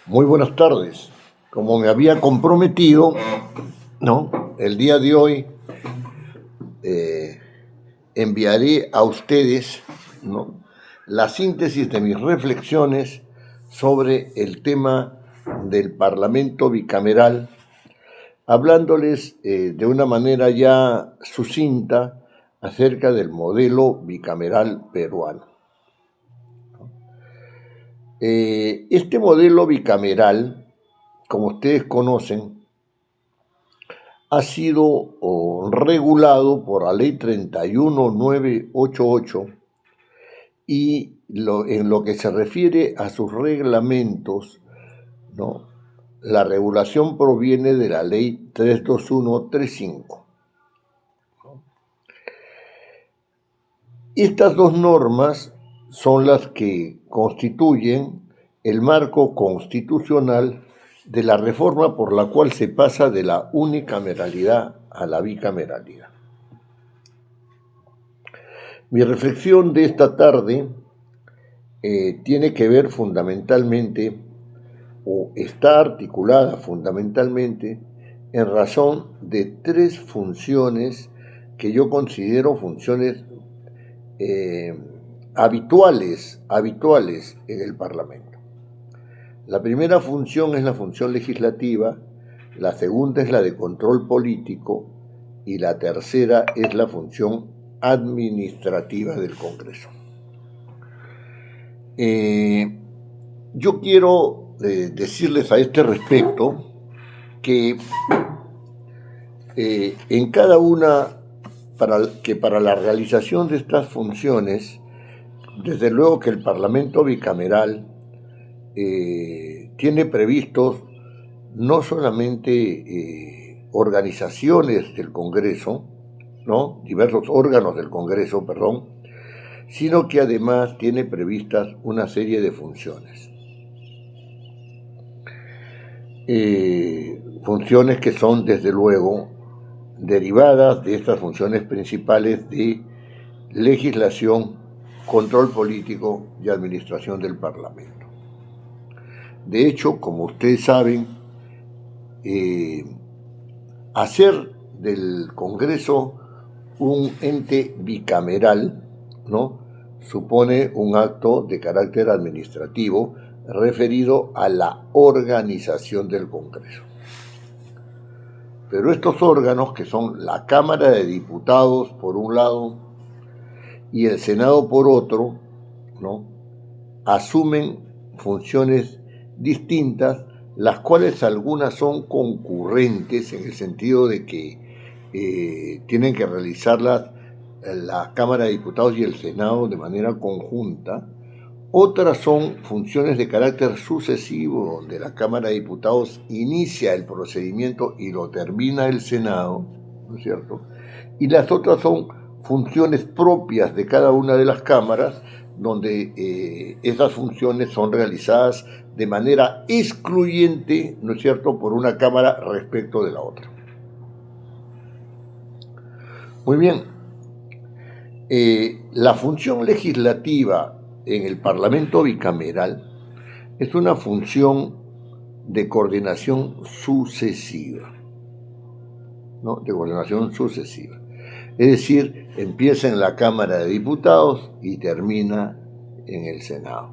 Muy buenas tardes. Como me había comprometido, ¿no? El día de hoy eh, enviaré a ustedes, ¿no?, la síntesis de mis reflexiones sobre el tema del Parlamento bicameral, hablándoles de una manera ya sucinta acerca del modelo bicameral peruano. Este modelo bicameral, como ustedes conocen, ha sido regulado por la ley 31988 y en lo que se refiere a sus reglamentos, ¿no?, la regulación proviene de la ley 32135. Estas dos normas son las que constituyen el marco constitucional de la reforma por la cual se pasa de la unicameralidad a la bicameralidad. Mi reflexión de esta tarde tiene que ver fundamentalmente, o está articulada fundamentalmente, en razón de tres funciones que yo considero funciones habituales en el Parlamento. La primera función es la función legislativa, la segunda es la de control político y la tercera es la función administrativa del Congreso. Yo quiero decirles a este respecto que en cada una, para la realización de estas funciones, desde luego que el Parlamento bicameral tiene previstos no solamente organizaciones del Congreso, ¿no?, diversos órganos del Congreso, sino que además tiene previstas una serie de funciones. Funciones que son, desde luego, derivadas de estas funciones principales de legislación, control político y administración del Parlamento. De hecho, como ustedes saben, hacer del Congreso un ente bicameral, ¿no?, supone un acto de carácter administrativo referido a la organización del Congreso. Pero estos órganos, que son la Cámara de Diputados por un lado y el Senado por otro, ¿no?, asumen funciones distintas, las cuales algunas son concurrentes en el sentido de que tienen que realizarlas la Cámara de Diputados y el Senado de manera conjunta. Otras son funciones de carácter sucesivo, donde la Cámara de Diputados inicia el procedimiento y lo termina el Senado, ¿no es cierto? Y las otras son funciones propias de cada una de las cámaras, donde esas funciones son realizadas de manera excluyente, ¿no es cierto?, por una cámara respecto de la otra. Muy bien. La función legislativa en el Parlamento bicameral es una función de coordinación sucesiva, ¿no?, de coordinación sucesiva. Es decir, empieza en la Cámara de Diputados y termina en el Senado,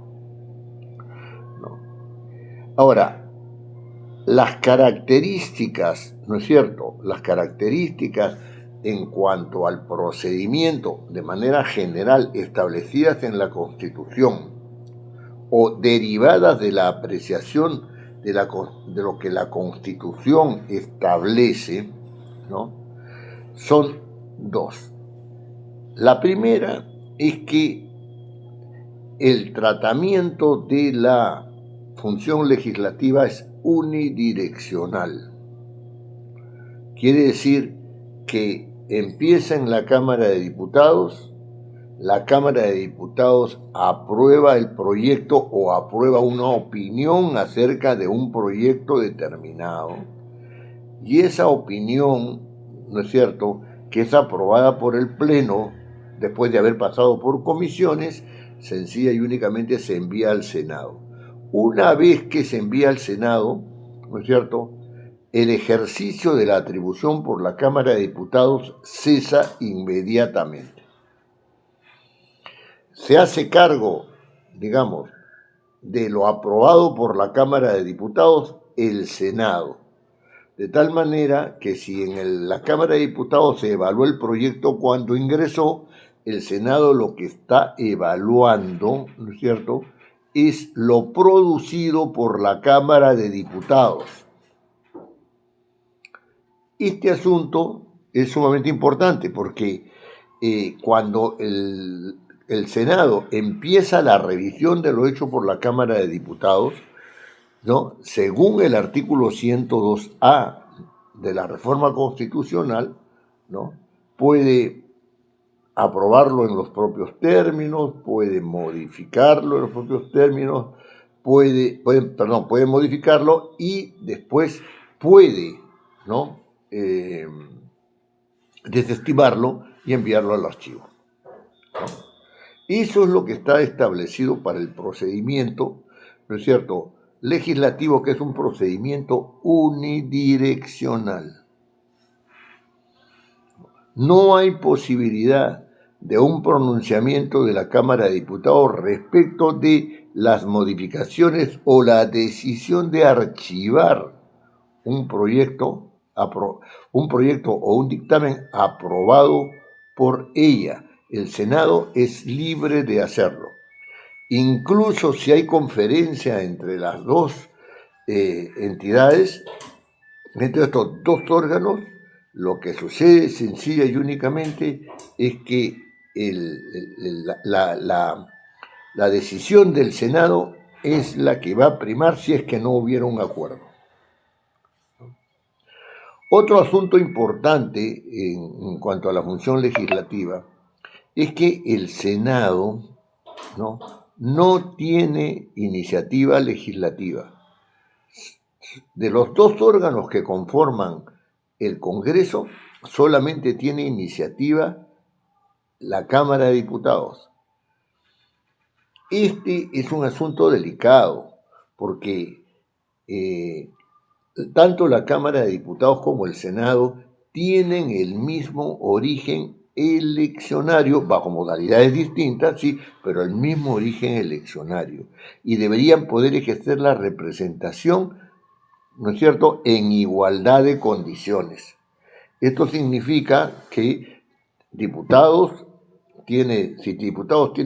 ¿no? Ahora, las características, ¿no es cierto?, las características en cuanto al procedimiento de manera general establecidas en la Constitución o derivadas de la apreciación de lo que la Constitución establece, ¿no?, son dos. La primera es que el tratamiento de la función legislativa es unidireccional. Quiere decir que empieza en la Cámara de Diputados, la Cámara de Diputados aprueba el proyecto o aprueba una opinión acerca de un proyecto determinado, y esa opinión, ¿no es cierto?, que es aprobada por el Pleno después de haber pasado por comisiones, sencilla y únicamente se envía al Senado. Una vez que se envía al Senado, ¿no es cierto?, el ejercicio de la atribución por la Cámara de Diputados cesa inmediatamente. Se hace cargo, digamos, de lo aprobado por la Cámara de Diputados el Senado. De tal manera que si en la Cámara de Diputados se evaluó el proyecto cuando ingresó, el Senado lo que está evaluando, ¿no es cierto?, es lo producido por la Cámara de Diputados. Este asunto es sumamente importante porque cuando el Senado empieza la revisión de lo hecho por la Cámara de Diputados, ¿no?, según el artículo 102A de la reforma constitucional, ¿no?, puede aprobarlo en los propios términos, puede modificarlo en los propios términos, puede modificarlo y después puede, ¿no?, desestimarlo y enviarlo al archivo, ¿no? Eso es lo que está establecido para el procedimiento, ¿no es cierto?, legislativo, que es un procedimiento unidireccional. No hay posibilidad de un pronunciamiento de la Cámara de Diputados respecto de las modificaciones o la decisión de archivar un proyecto o un dictamen aprobado por ella. El Senado es libre de hacerlo. Incluso si hay conferencia entre las dos entidades, entre estos dos órganos, lo que sucede sencilla y únicamente es que la decisión del Senado es la que va a primar si es que no hubiera un acuerdo. Otro asunto importante en cuanto a la función legislativa es que el Senado no tiene iniciativa legislativa. De los dos órganos que conforman el Congreso, solamente tiene iniciativa la Cámara de Diputados. Este es un asunto delicado, porque tanto la Cámara de Diputados como el Senado tienen el mismo origen eleccionario, bajo modalidades distintas, sí, pero el mismo origen eleccionario, y deberían poder ejercer la representación, ¿no es cierto?, en igualdad de condiciones. Esto significa que si diputados tiene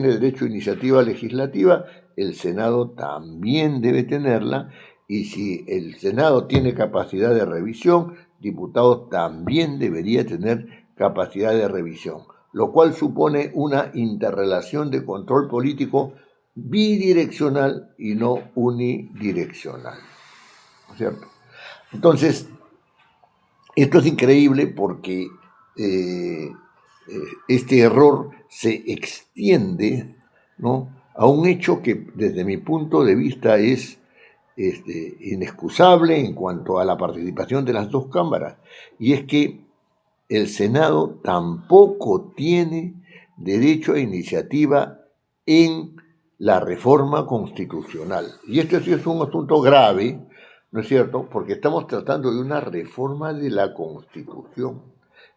derecho a iniciativa legislativa, el Senado también debe tenerla, y si el Senado tiene capacidad de revisión, diputados también debería tener capacidad de revisión, lo cual supone una interrelación de control político bidireccional y no unidireccional, ¿no es cierto? Entonces, esto es increíble porque este error se extiende, ¿no?, a un hecho que desde mi punto de vista es inexcusable en cuanto a la participación de las dos cámaras, y es que el Senado tampoco tiene derecho a iniciativa en la reforma constitucional. Y esto sí es un asunto grave, ¿no es cierto?, porque estamos tratando de una reforma de la Constitución.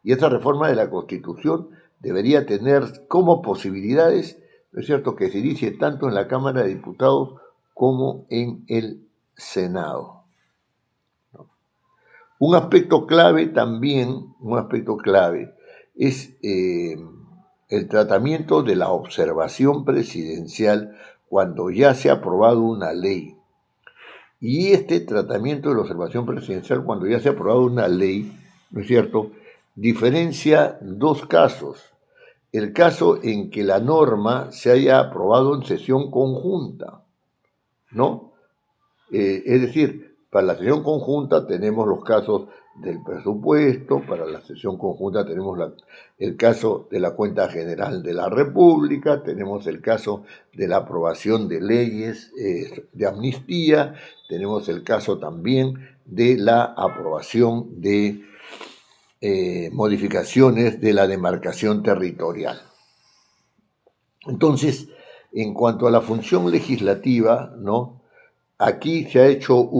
Y esa reforma de la Constitución debería tener como posibilidades, ¿no es cierto?, que se inicie tanto en la Cámara de Diputados como en el Senado. Un aspecto clave es el tratamiento de la observación presidencial cuando ya se ha aprobado una ley. Y este tratamiento de la observación presidencial cuando ya se ha aprobado una ley, ¿no es cierto?, diferencia dos casos. El caso en que la norma se haya aprobado en sesión conjunta, ¿no? Es decir, para la sesión conjunta tenemos los casos del presupuesto, para la sesión conjunta tenemos el caso de la cuenta general de la República, tenemos el caso de la aprobación de leyes de amnistía, tenemos el caso también de la aprobación de modificaciones de la demarcación territorial. Entonces, en cuanto a la función legislativa, ¿no?, aquí se ha hecho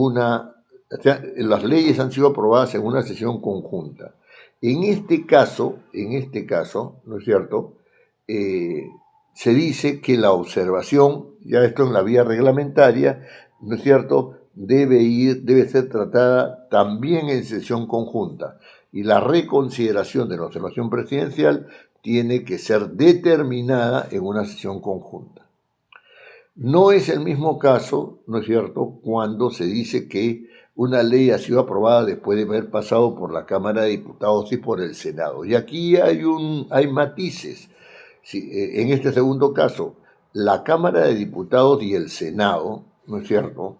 las leyes han sido aprobadas en una sesión conjunta. En este caso, ¿no es cierto? Se dice que la observación, ya esto en la vía reglamentaria, ¿no es cierto?, debe ser tratada también en sesión conjunta. Y la reconsideración de la observación presidencial tiene que ser determinada en una sesión conjunta. No es el mismo caso, ¿no es cierto?, cuando se dice que una ley ha sido aprobada después de haber pasado por la Cámara de Diputados y por el Senado. Y aquí hay matices. Sí, en este segundo caso, la Cámara de Diputados y el Senado, ¿no es cierto?,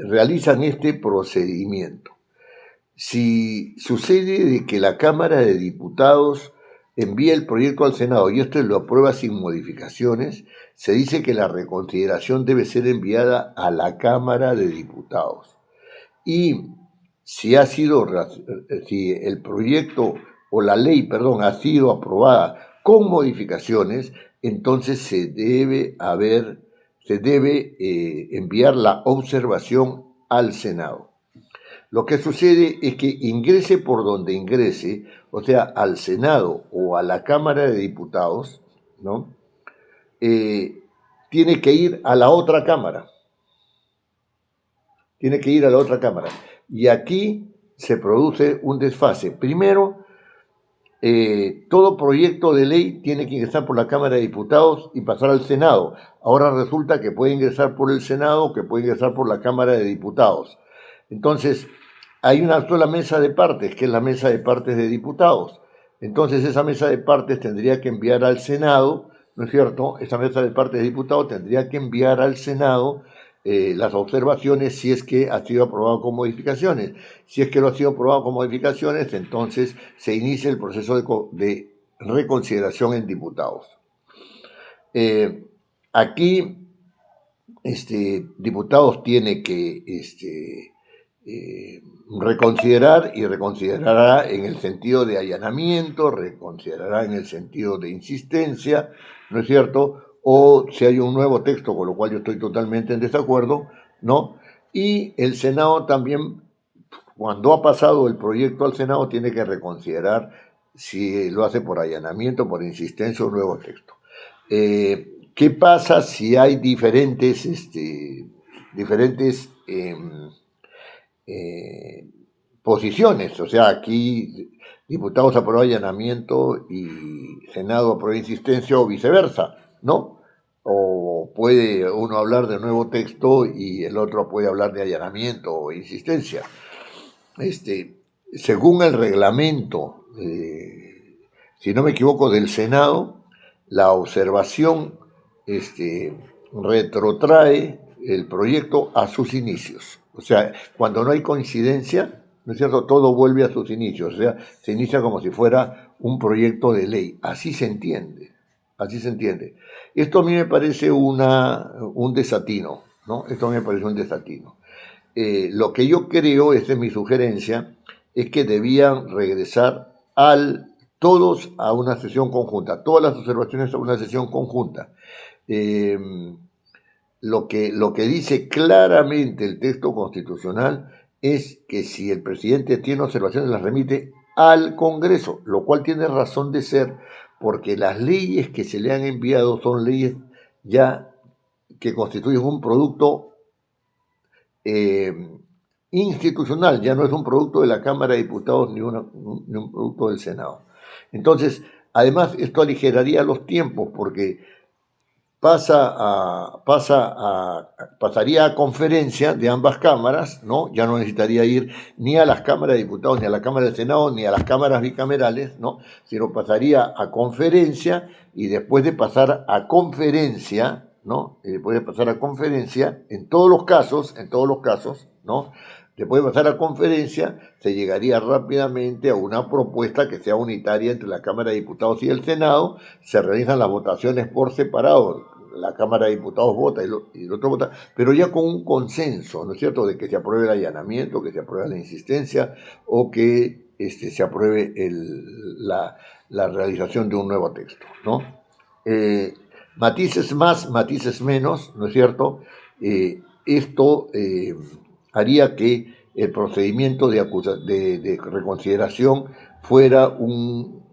realizan este procedimiento. Si sucede de que la Cámara de Diputados envía el proyecto al Senado y esto lo aprueba sin modificaciones, se dice que la reconsideración debe ser enviada a la Cámara de Diputados. Y si si el proyecto o la ley, perdón, ha sido aprobada con modificaciones, entonces se debe enviar la observación al Senado. Lo que sucede es que ingrese por donde ingrese, o sea, al Senado o a la Cámara de Diputados, ¿no? Tiene que ir a la otra Cámara. Tiene que ir a la otra Cámara. Y aquí se produce un desfase. Primero, todo proyecto de ley tiene que ingresar por la Cámara de Diputados y pasar al Senado. Ahora resulta que puede ingresar por el Senado, que puede ingresar por la Cámara de Diputados. Entonces, hay una sola mesa de partes, que es la mesa de partes de diputados. Entonces, esa mesa de partes tendría que enviar al Senado, ¿no es cierto? Esa mesa de partes de diputados tendría que enviar al Senado las observaciones si es que ha sido aprobado con modificaciones. Si es que lo ha sido aprobado con modificaciones, entonces se inicia el proceso de reconsideración en diputados. Aquí, diputados tiene que reconsiderar y reconsiderará en el sentido de allanamiento, reconsiderará en el sentido de insistencia, ¿no es cierto?, o si hay un nuevo texto, con lo cual yo estoy totalmente en desacuerdo, ¿no? Y el Senado también, cuando ha pasado el proyecto al Senado, tiene que reconsiderar si lo hace por allanamiento, por insistencia o nuevo texto. ¿Qué pasa si hay diferentes posiciones? O sea, aquí diputados aprueban allanamiento y Senado aprueba insistencia o viceversa, ¿no? O puede uno hablar de nuevo texto y el otro puede hablar de allanamiento o insistencia. Según el reglamento, si no me equivoco, del Senado, la observación retrotrae el proyecto a sus inicios. O sea, cuando no hay coincidencia, ¿no es cierto?, todo vuelve a sus inicios. O sea, se inicia como si fuera un proyecto de ley. Así se entiende. Así se entiende. Esto a mí me parece un desatino, ¿no? Esto a mí me parece un desatino. Lo que yo creo, esta es mi sugerencia, es que debían regresar todos a una sesión conjunta, todas las observaciones a una sesión conjunta. Lo que dice claramente el texto constitucional es que si el presidente tiene observaciones las remite al Congreso, lo cual tiene razón de ser porque las leyes que se le han enviado son leyes ya que constituyen un producto institucional, ya no es un producto de la Cámara de Diputados ni un producto del Senado. Entonces, además, esto aligeraría los tiempos porque pasaría a conferencia de ambas cámaras, ¿no? Ya no necesitaría ir ni a las cámaras de diputados, ni a la Cámara del Senado, ni a las cámaras bicamerales, ¿no? Sino pasaría a conferencia y después de pasar a conferencia, ¿no? Y después de pasar a conferencia, en todos los casos, ¿no? Después de pasar a conferencia, se llegaría rápidamente a una propuesta que sea unitaria entre la Cámara de Diputados y el Senado, se realizan las votaciones por separado, la Cámara de Diputados vota y el otro vota, pero ya con un consenso, ¿no es cierto?, de que se apruebe el allanamiento, que se apruebe la insistencia o que se apruebe la realización de un nuevo texto, ¿no? Matices más, matices menos, ¿no es cierto? Esto haría que el procedimiento de reconsideración fuera un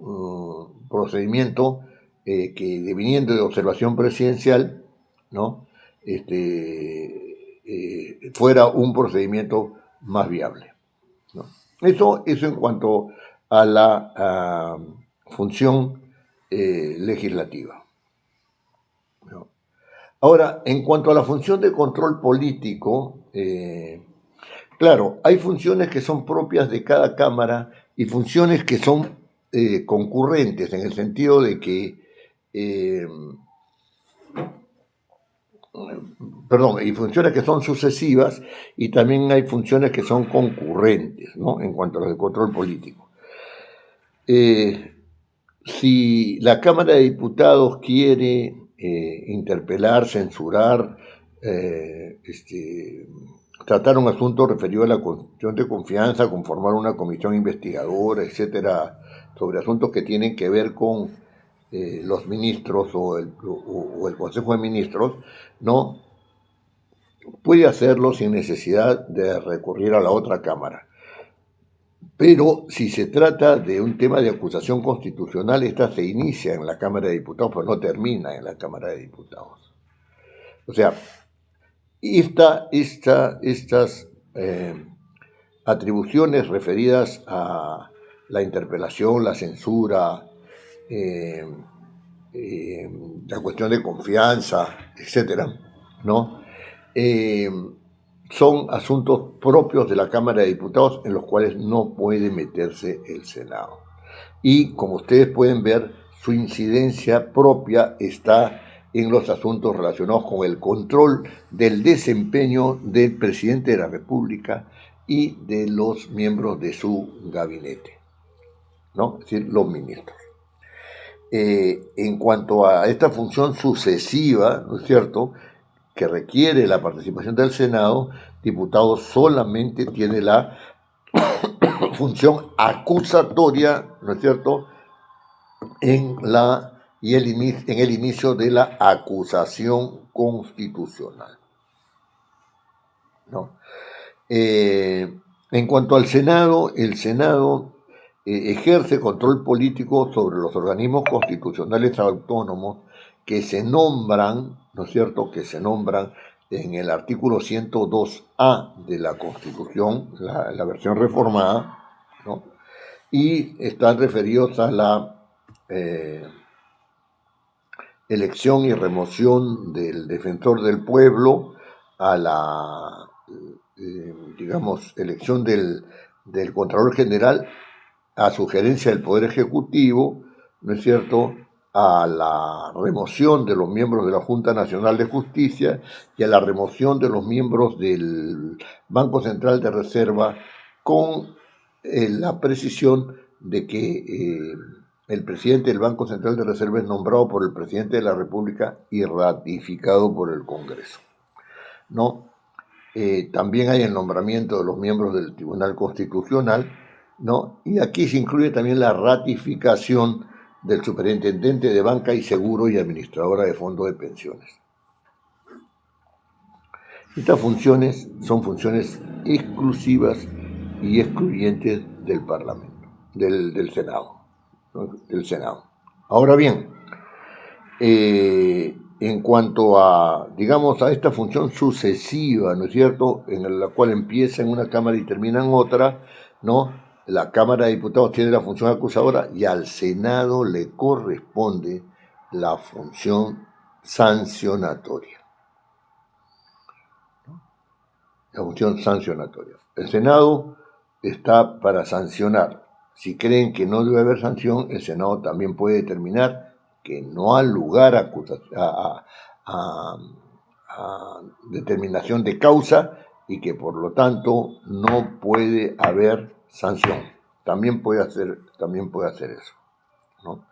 procedimiento que, deviniendo de observación presidencial, ¿no? Fuera un procedimiento más viable, ¿no? Eso en cuanto a la función legislativa, ¿no? Ahora, en cuanto a la función de control político, claro, hay funciones que son propias de cada Cámara y funciones que son concurrentes, en el sentido de que, perdón, hay funciones que son sucesivas y también hay funciones que son concurrentes, ¿no? En cuanto a las de control político. Si la Cámara de Diputados quiere interpelar, censurar, tratar un asunto referido a la cuestión de confianza, conformar una comisión investigadora, etcétera, sobre asuntos que tienen que ver con los ministros o el Consejo de Ministros, ¿no? Puede hacerlo sin necesidad de recurrir a la otra Cámara. Pero si se trata de un tema de acusación constitucional, esta se inicia en la Cámara de Diputados, pero no termina en la Cámara de Diputados. O sea, estas atribuciones referidas a la interpelación, la censura, eh, la cuestión de confianza, etcétera, ¿no? Son asuntos propios de la Cámara de Diputados en los cuales no puede meterse el Senado. Y como ustedes pueden ver, su incidencia propia está en los asuntos relacionados con el control del desempeño del presidente de la República y de los miembros de su gabinete, ¿no? Es decir, los ministros. En cuanto a esta función sucesiva, ¿no es cierto?, que requiere la participación del Senado, diputado solamente tiene la función acusatoria, ¿no es cierto?, en el inicio de la acusación constitucional, ¿no? En cuanto al Senado, el Senado ejerce control político sobre los organismos constitucionales autónomos que se nombran, ¿no es cierto?, que se nombran en el artículo 102A de la Constitución, la versión reformada, ¿no? Y están referidos a la elección y remoción del defensor del pueblo, a la, digamos, elección del Contralor General, a sugerencia del Poder Ejecutivo, ¿no es cierto?, a la remoción de los miembros de la Junta Nacional de Justicia y a la remoción de los miembros del Banco Central de Reserva, con la precisión de que el presidente del Banco Central de Reserva es nombrado por el presidente de la República y ratificado por el Congreso, ¿no? También hay el nombramiento de los miembros del Tribunal Constitucional, ¿no? Y aquí se incluye también la ratificación del superintendente de banca y seguro y administradora de fondos de pensiones. Estas funciones son funciones exclusivas y excluyentes del Parlamento, del Senado, ¿no? Del Senado. Ahora bien, en cuanto a, digamos, a esta función sucesiva, ¿no es cierto?, en la cual empieza en una Cámara y termina en otra, ¿no? La Cámara de Diputados tiene la función acusadora y al Senado le corresponde la función sancionatoria. La función sancionatoria. El Senado está para sancionar. Si creen que no debe haber sanción, el Senado también puede determinar que no ha lugar a determinación de causa y que por lo tanto no puede haber sanción. También puede hacer eso, ¿no?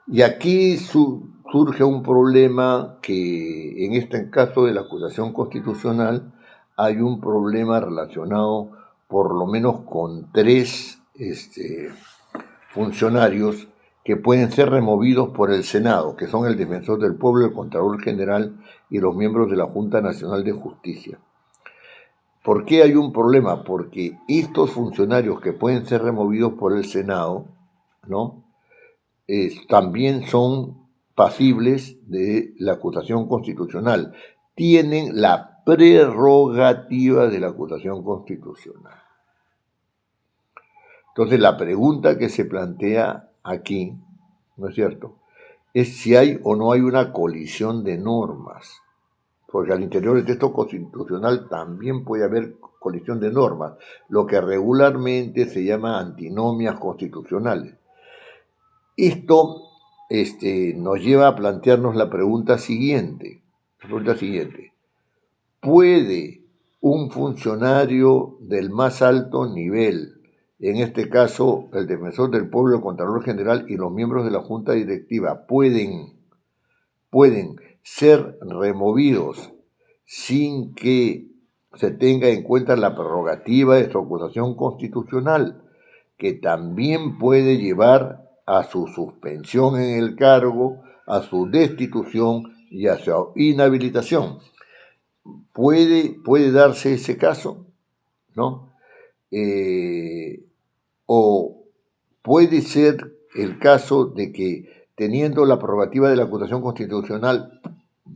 Y aquí surge un problema que en este caso de la acusación constitucional hay un problema relacionado por lo menos con tres funcionarios que pueden ser removidos por el Senado, que son el Defensor del Pueblo, el Contralor General y los miembros de la Junta Nacional de Justicia. ¿Por qué hay un problema? Porque estos funcionarios que pueden ser removidos por el Senado, ¿no? También son pasibles de la acusación constitucional. Tienen la prerrogativa de la acusación constitucional. Entonces, la pregunta que se plantea aquí, ¿no es cierto?, es si hay o no hay una colisión de normas, porque al interior del texto constitucional también puede haber colisión de normas, lo que regularmente se llama antinomias constitucionales. Esto nos lleva a plantearnos la pregunta siguiente. ¿Puede un funcionario del más alto nivel, en este caso el Defensor del Pueblo, el Contralor General y los miembros de la Junta Directiva, pueden ser removidos sin que se tenga en cuenta la prerrogativa de su acusación constitucional, que también puede llevar a su suspensión en el cargo, a su destitución y a su inhabilitación? ¿Puede darse ese caso? ¿No? O puede ser el caso de que, teniendo la prerrogativa de la acusación constitucional,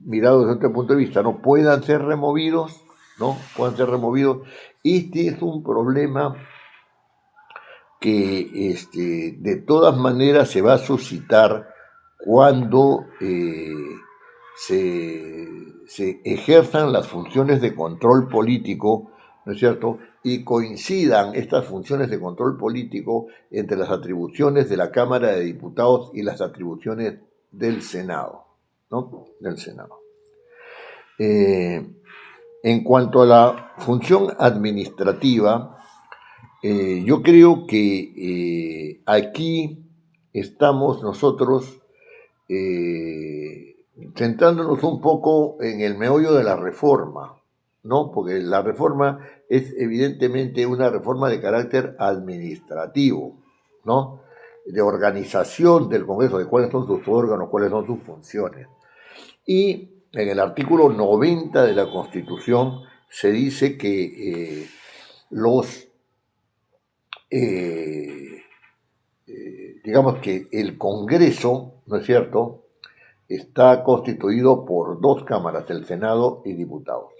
mirado desde otro punto de vista, no puedan ser removidos, ¿no? Puedan ser removidos. Este es un problema que de todas maneras se va a suscitar cuando se ejerzan las funciones de control político, ¿no es cierto?, y coincidan estas funciones de control político entre las atribuciones de la Cámara de Diputados y las atribuciones del Senado, ¿no? Del Senado. En cuanto a la función administrativa, yo creo que aquí estamos nosotros centrándonos un poco en el meollo de la reforma, ¿no? Porque la reforma es evidentemente una reforma de carácter administrativo, ¿no? De organización del Congreso, de cuáles son sus órganos, cuáles son sus funciones. Y en el artículo 90 de la Constitución se dice que digamos que el Congreso, ¿no es cierto?, está constituido por dos cámaras, el Senado y diputados.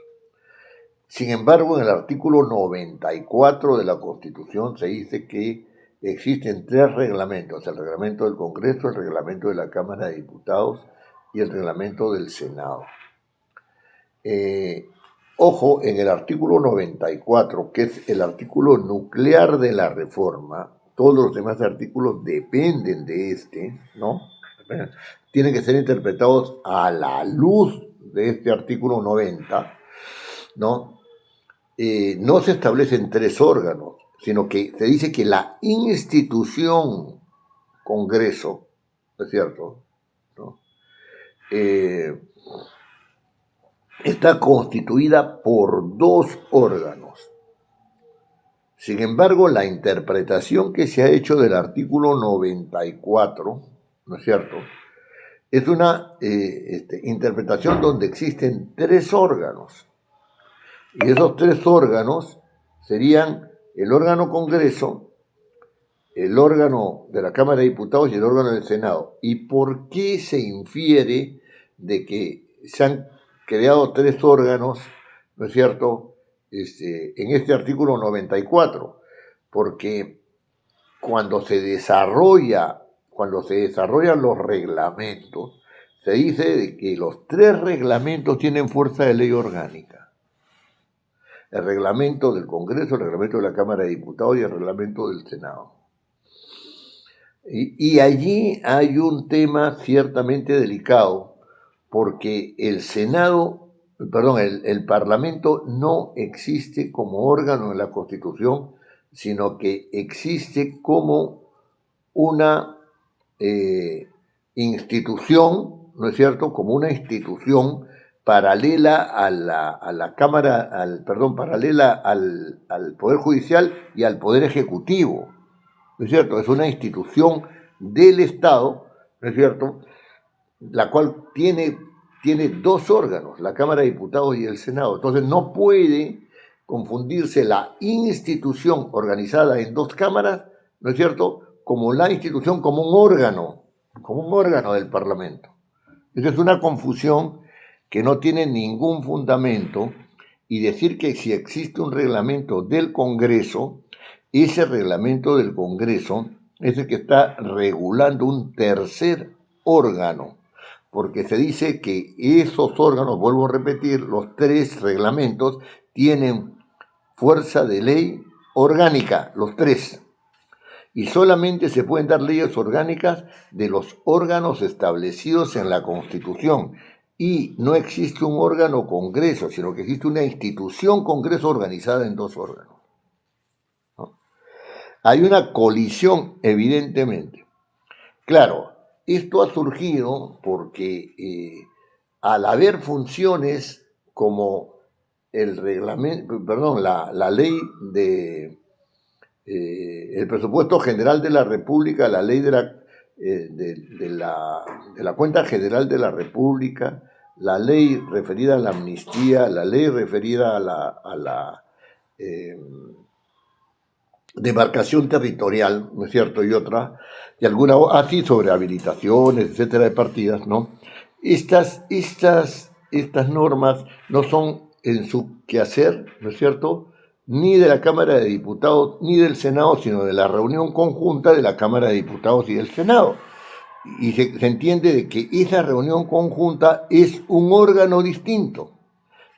Sin embargo, en el artículo 94 de la Constitución se dice que existen tres reglamentos: el reglamento del Congreso, el reglamento de la Cámara de Diputados y el reglamento del Senado. Ojo, en el artículo 94, que es el artículo nuclear de la reforma, todos los demás artículos dependen de ¿no? Tienen que ser interpretados a la luz de este artículo 90, ¿no? No se establecen tres órganos, sino que se dice que la institución Congreso, ¿no es cierto?, ¿no?, está constituida por dos órganos. Sin embargo, la interpretación que se ha hecho del artículo 94, ¿no es cierto?, es una interpretación donde existen tres órganos. Y esos tres órganos serían el órgano Congreso, el órgano de la Cámara de Diputados y el órgano del Senado. ¿Y por qué se infiere de que se han creado tres órganos, ¿no es cierto?, en este artículo 94? Porque cuando se desarrollan los reglamentos, se dice de que los tres reglamentos tienen fuerza de ley orgánica: el reglamento del Congreso, el reglamento de la Cámara de Diputados y el reglamento del Senado. Y allí hay un tema ciertamente delicado, porque el Parlamento no existe como órgano en la Constitución, sino que existe como una institución, ¿no es cierto?, como una institución paralela a la Cámara, paralela al Poder Judicial y al Poder Ejecutivo, ¿no es cierto? Es una institución del Estado, ¿no es cierto?, la cual tiene dos órganos, la Cámara de Diputados y el Senado. Entonces no puede confundirse la institución organizada en dos cámaras, ¿no es cierto?, como la institución, como un órgano del Parlamento. Esa es una confusión que no tiene ningún fundamento, y decir que si existe un reglamento del Congreso, ese reglamento del Congreso es el que está regulando un tercer órgano, porque se dice que esos órganos, vuelvo a repetir, los tres reglamentos tienen fuerza de ley orgánica, los tres, y solamente se pueden dar leyes orgánicas de los órganos establecidos en la Constitución. Y no existe un órgano Congreso, sino que existe una institución Congreso organizada en dos órganos, ¿no? Hay una colisión, evidentemente. Claro, esto ha surgido porque al haber funciones como el reglamento, perdón, la ley de el presupuesto general de la República, la ley de la cuenta general de la República, la ley referida a la amnistía, la ley referida a la demarcación territorial, ¿no es cierto?, y otra, y alguna así sobre habilitaciones, etcétera, de partidas, ¿no? Estas normas no son en su quehacer, ¿no es cierto?, ni de la Cámara de Diputados ni del Senado, sino de la reunión conjunta de la Cámara de Diputados y del Senado. Y se entiende de que esa reunión conjunta es un órgano distinto.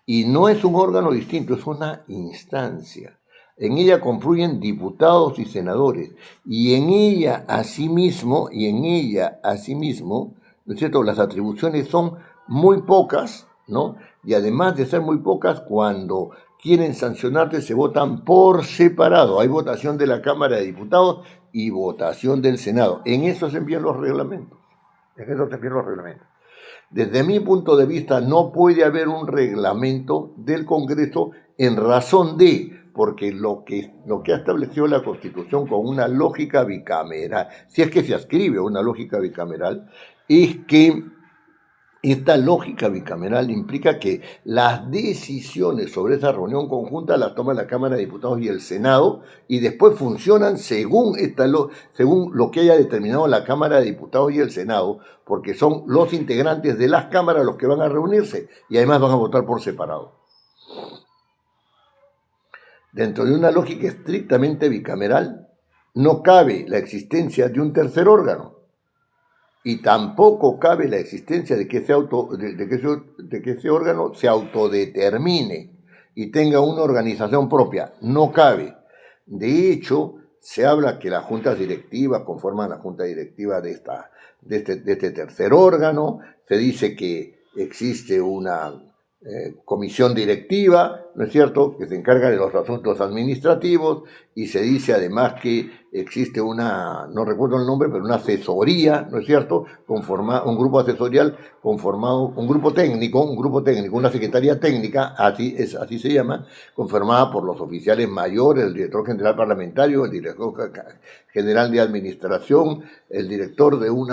Y no es un órgano distinto, es una instancia. En ella confluyen diputados y senadores. Y en ella, asimismo, ¿no es cierto?, las atribuciones son muy pocas, ¿no? Y además de ser muy pocas, cuando quieren sancionarte, se votan por separado. Hay votación de la Cámara de Diputados y votación del Senado. En eso se envían los reglamentos. Desde mi punto de vista, no puede haber un reglamento del Congreso en razón de, porque lo que ha establecido la Constitución con una lógica bicameral, si es que se ascribe una lógica bicameral, es que esta lógica bicameral implica que las decisiones sobre esa reunión conjunta las toma la Cámara de Diputados y el Senado, y después funcionan según lo que haya determinado la Cámara de Diputados y el Senado, porque son los integrantes de las cámaras los que van a reunirse y además van a votar por separado. Dentro de una lógica estrictamente bicameral, no cabe la existencia de un tercer órgano. Y tampoco cabe la existencia de que ese órgano se autodetermine y tenga una organización propia. No cabe. De hecho, se habla que las juntas directivas conforman la junta directiva de este tercer órgano. Se dice que existe una comisión directiva, ¿no es cierto?, que se encarga de los asuntos administrativos, y se dice además que existe no recuerdo el nombre, pero una asesoría, ¿no es cierto?, un grupo asesorial conformado, un grupo técnico, una secretaría técnica, así se llama, conformada por los oficiales mayores, el director general parlamentario, el director general de administración, el director de un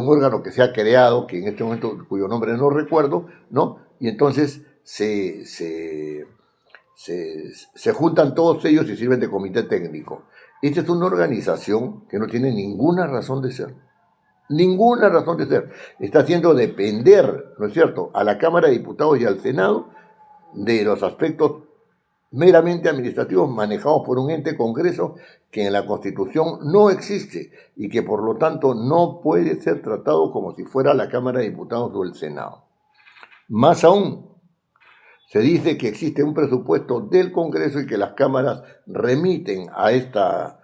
órgano que se ha creado, que en este momento, cuyo nombre no recuerdo, ¿no? Y entonces se juntan todos ellos y sirven de comité técnico. Esta es una organización que no tiene ninguna razón de ser. Ninguna razón de ser. Está haciendo depender, ¿no es cierto?, a la Cámara de Diputados y al Senado de los aspectos meramente administrativos manejados por un ente Congreso que en la Constitución no existe y que por lo tanto no puede ser tratado como si fuera la Cámara de Diputados o el Senado. Más aún, se dice que existe un presupuesto del Congreso y que las cámaras remiten a esta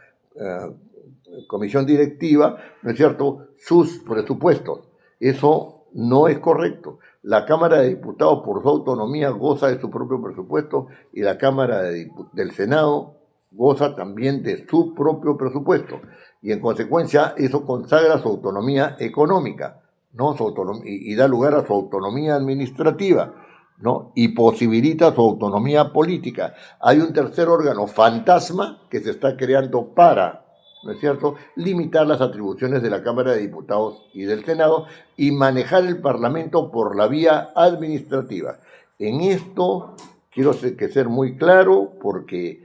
comisión directiva, ¿no es cierto?, sus presupuestos. Eso no es correcto. La Cámara de Diputados, por su autonomía, goza de su propio presupuesto, y la Cámara del Senado goza también de su propio presupuesto. Y en consecuencia, eso consagra su autonomía económica, ¿no?, y da lugar a su autonomía administrativa, ¿no?, y posibilita su autonomía política. Hay un tercer órgano fantasma que se está creando para ¿no es cierto?, limitar las atribuciones de la Cámara de Diputados y del Senado y manejar el Parlamento por la vía administrativa. En esto quiero ser muy claro porque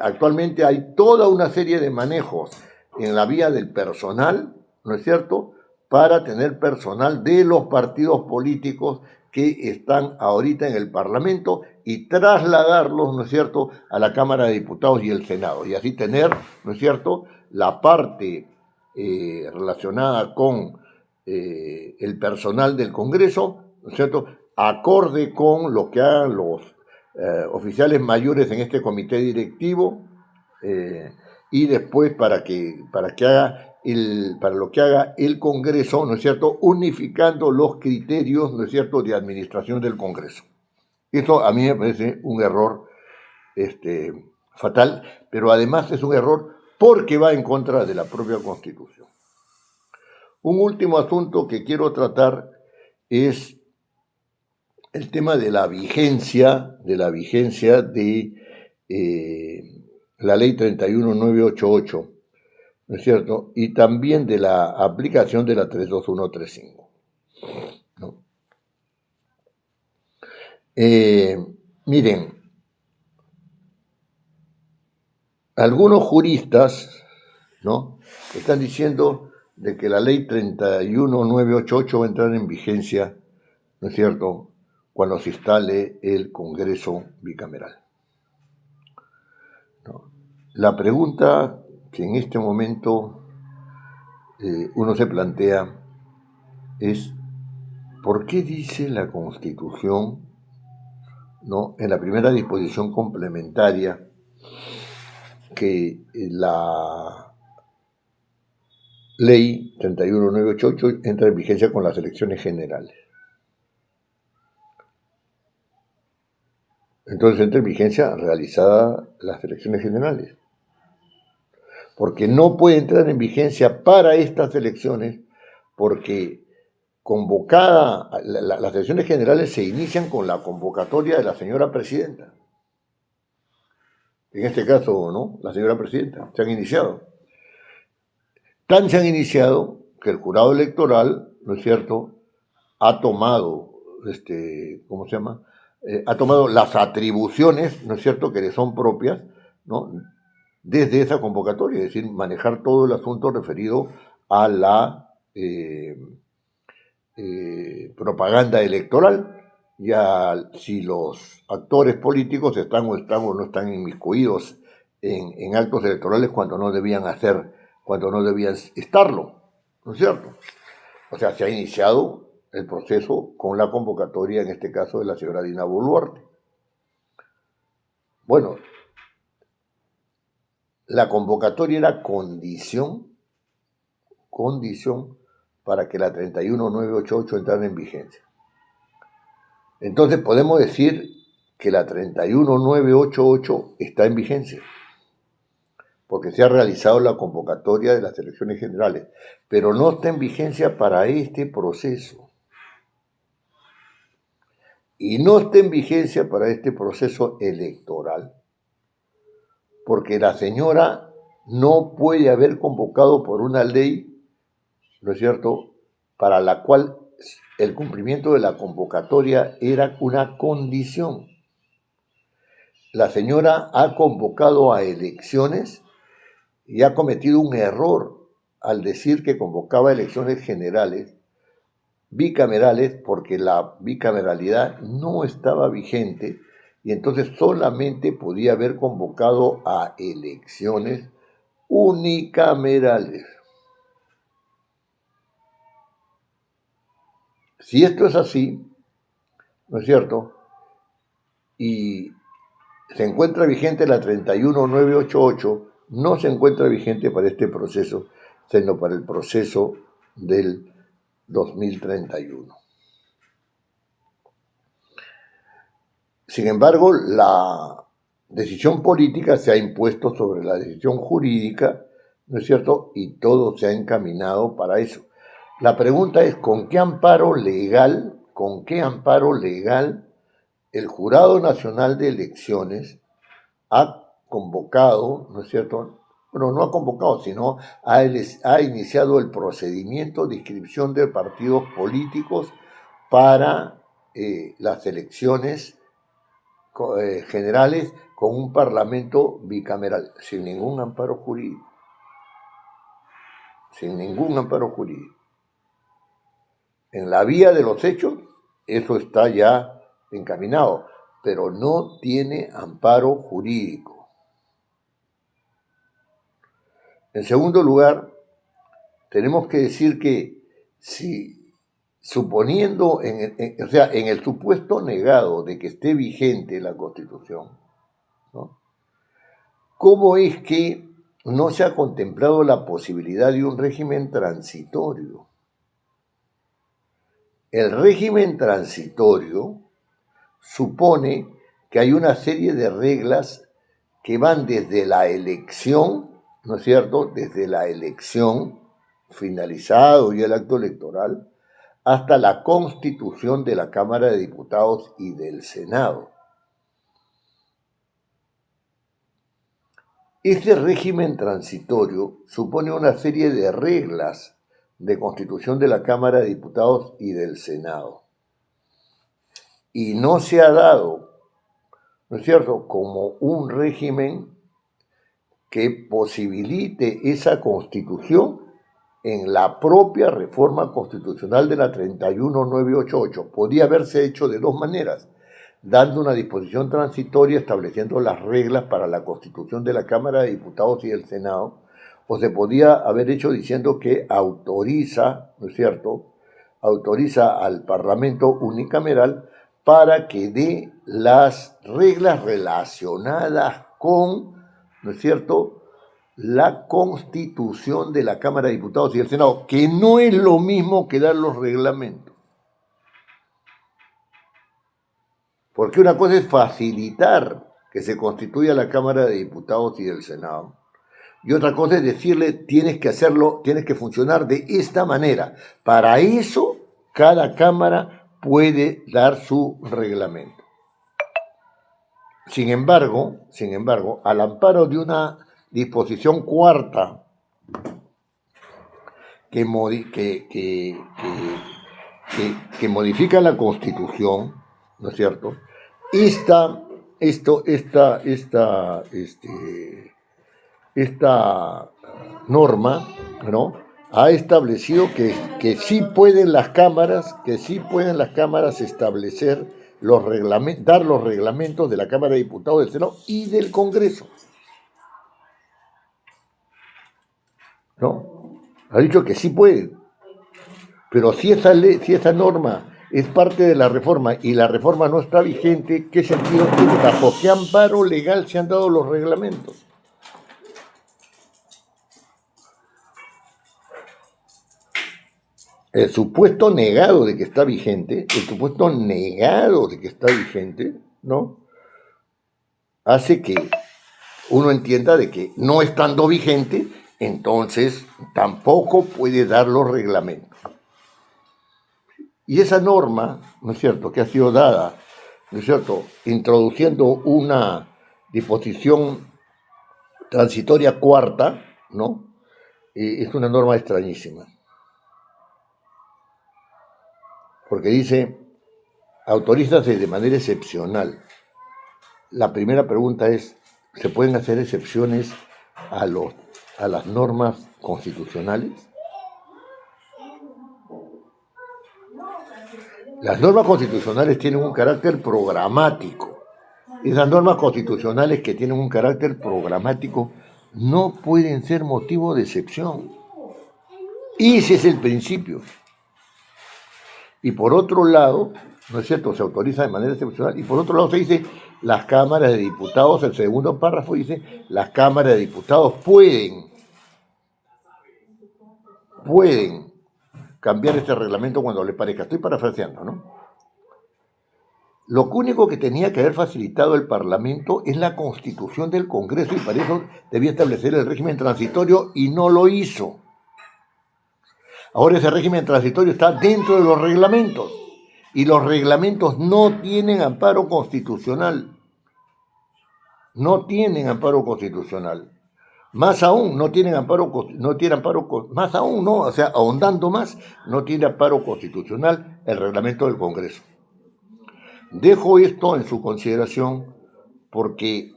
actualmente hay toda una serie de manejos en la vía del personal, ¿no es cierto?, para tener personal de los partidos políticos que están ahorita en el Parlamento y trasladarlos, ¿no es cierto?, a la Cámara de Diputados y el Senado, y así tener, ¿no es cierto?, la parte relacionada con el personal del Congreso, ¿no es cierto?, acorde con lo que hagan los oficiales mayores en este comité directivo, y después para lo que haga el Congreso, ¿no es cierto?, unificando los criterios, ¿no es cierto?, de administración del Congreso. Esto a mí me parece un error fatal, pero además es un error porque va en contra de la propia Constitución. Un último asunto que quiero tratar es el tema de la vigencia de la ley 31988, ¿no es cierto?, y también de la aplicación de la 32135, ¿no? Miren, algunos juristas, ¿no?, están diciendo de que la ley 31988 va a entrar en vigencia, ¿no es cierto?, cuando se instale el Congreso bicameral, ¿no? La pregunta que en este momento uno se plantea es: ¿por qué dice la Constitución, ¿no?, en la primera disposición complementaria, que la ley 31988 entra en vigencia con las elecciones generales? Entonces entra en vigencia realizadas las elecciones generales, porque no puede entrar en vigencia para estas elecciones, porque las elecciones generales se inician con la convocatoria de la señora presidenta. En este caso, ¿no?, la señora presidenta, se han iniciado. Tan se han iniciado que el jurado electoral, ¿no es cierto?, ha tomado, ¿cómo se llama?, ha tomado las atribuciones, ¿no es cierto?, que le son propias, ¿no?, desde esa convocatoria, es decir, manejar todo el asunto referido a la propaganda electoral. Ya si los actores políticos están o no están inmiscuidos en actos electorales cuando no debían estarlo, ¿no es cierto? O sea, se ha iniciado el proceso con la convocatoria, en este caso, de la señora Dina Boluarte. Bueno, la convocatoria era condición para que la 31988 entrara en vigencia. Entonces podemos decir que la 31988 está en vigencia, porque se ha realizado la convocatoria de las elecciones generales, pero no está en vigencia para este proceso. Y no está en vigencia para este proceso electoral, porque la señora no puede haber convocado por una ley, ¿no es cierto?, para la cual el cumplimiento de la convocatoria era una condición. La señora ha convocado a elecciones y ha cometido un error al decir que convocaba elecciones generales, bicamerales, porque la bicameralidad no estaba vigente y entonces solamente podía haber convocado a elecciones unicamerales. Si esto es así, ¿no es cierto?, y se encuentra vigente la 31988, no se encuentra vigente para este proceso, sino para el proceso del 2031. Sin embargo, la decisión política se ha impuesto sobre la decisión jurídica, ¿no es cierto?, y todo se ha encaminado para eso. La pregunta es: ¿con qué amparo legal el Jurado Nacional de Elecciones ha convocado, ¿no es cierto?, bueno, no ha convocado, sino ha iniciado el procedimiento de inscripción de partidos políticos para las elecciones generales con un parlamento bicameral, sin ningún amparo jurídico. Sin ningún amparo jurídico. En la vía de los hechos, eso está ya encaminado, pero no tiene amparo jurídico. En segundo lugar, tenemos que decir que si, suponiendo, o sea, en el supuesto negado de que esté vigente la Constitución, ¿no? ¿Cómo es que no se ha contemplado la posibilidad de un régimen transitorio? El régimen transitorio supone que hay una serie de reglas que van desde la elección, ¿no es cierto?, desde la elección, finalizado ya el acto electoral, hasta la constitución de la Cámara de Diputados y del Senado. Este régimen transitorio supone una serie de reglas de constitución de la Cámara de Diputados y del Senado. Y no se ha dado, ¿no es cierto?, como un régimen que posibilite esa constitución en la propia reforma constitucional de la 31988. Podía haberse hecho de dos maneras, dando una disposición transitoria estableciendo las reglas para la constitución de la Cámara de Diputados y del Senado, o se podía haber hecho diciendo que autoriza, ¿no es cierto?, autoriza al Parlamento unicameral para que dé las reglas relacionadas con, ¿no es cierto?, la constitución de la Cámara de Diputados y del Senado, que no es lo mismo que dar los reglamentos. Porque una cosa es facilitar que se constituya la Cámara de Diputados y del Senado, y otra cosa es decirle, tienes que hacerlo, tienes que funcionar de esta manera. Para eso, cada Cámara puede dar su reglamento. Sin embargo, al amparo de una disposición cuarta que modifica la Constitución, ¿no es cierto?, esta norma, ¿no?, ha establecido que sí pueden las cámaras establecer dar los reglamentos de la Cámara de Diputados, del Senado y del Congreso, ¿no? Ha dicho que sí puede, pero si esa norma es parte de la reforma y la reforma no está vigente, ¿qué sentido tiene? ¿Bajo qué amparo legal se han dado los reglamentos? El supuesto negado de que está vigente, ¿no?, hace que uno entienda de que no estando vigente, entonces tampoco puede dar los reglamentos. Y esa norma, ¿no es cierto?, que ha sido dada, ¿no es cierto?, introduciendo una disposición transitoria cuarta, ¿no?, es una norma extrañísima. Porque dice, autorízase de manera excepcional. La primera pregunta es, ¿se pueden hacer excepciones a las normas constitucionales? Las normas constitucionales tienen un carácter programático. Esas normas constitucionales que tienen un carácter programático no pueden ser motivo de excepción. Y ese es el principio. Y por otro lado, ¿no es cierto?, se autoriza de manera excepcional. Y por otro lado se dice, las cámaras de diputados, el segundo párrafo dice, las cámaras de diputados pueden cambiar este reglamento cuando les parezca. Estoy parafraseando, ¿no? Lo único que tenía que haber facilitado el Parlamento es la constitución del Congreso y para eso debía establecer el régimen transitorio y no lo hizo. Ahora ese régimen transitorio está dentro de los reglamentos y los reglamentos no tienen amparo constitucional. No tienen amparo constitucional. Más aún, no tienen amparo, más aún, no, o sea, ahondando más, no tiene amparo constitucional el reglamento del Congreso. Dejo esto en su consideración porque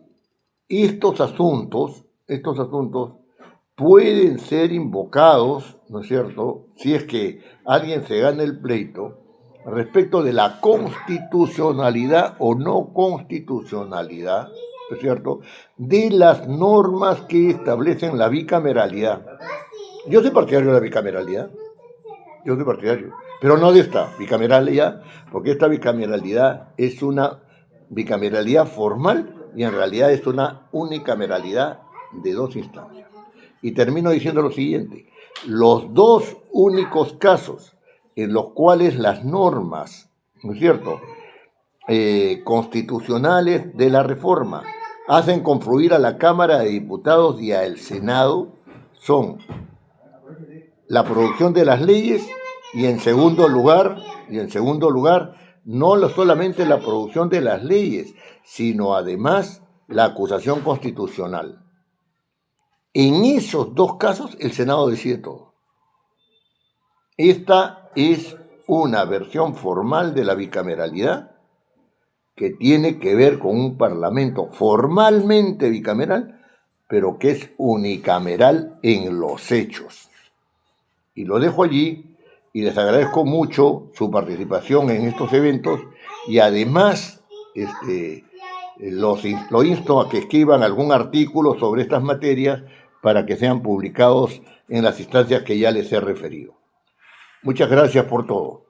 estos asuntos pueden ser invocados, ¿no es cierto?, si es que alguien se gana el pleito respecto de la constitucionalidad o no constitucionalidad, ¿no es cierto?, de las normas que establecen la bicameralidad. Yo soy partidario de la bicameralidad, yo soy partidario, pero no de esta bicameralidad, porque esta bicameralidad es una bicameralidad formal y en realidad es una unicameralidad de dos instancias. Y termino diciendo lo siguiente: los dos únicos casos en los cuales las normas, ¿no es cierto?, constitucionales de la reforma hacen confluir a la Cámara de Diputados y al Senado son la producción de las leyes y en segundo lugar, no solamente la producción de las leyes, sino además la acusación constitucional. En esos dos casos el Senado decide todo. Esta es una versión formal de la bicameralidad que tiene que ver con un parlamento formalmente bicameral, pero que es unicameral en los hechos. Y lo dejo allí y les agradezco mucho su participación en estos eventos y además lo insto a que escriban algún artículo sobre estas materias para que sean publicados en las instancias que ya les he referido. Muchas gracias por todo.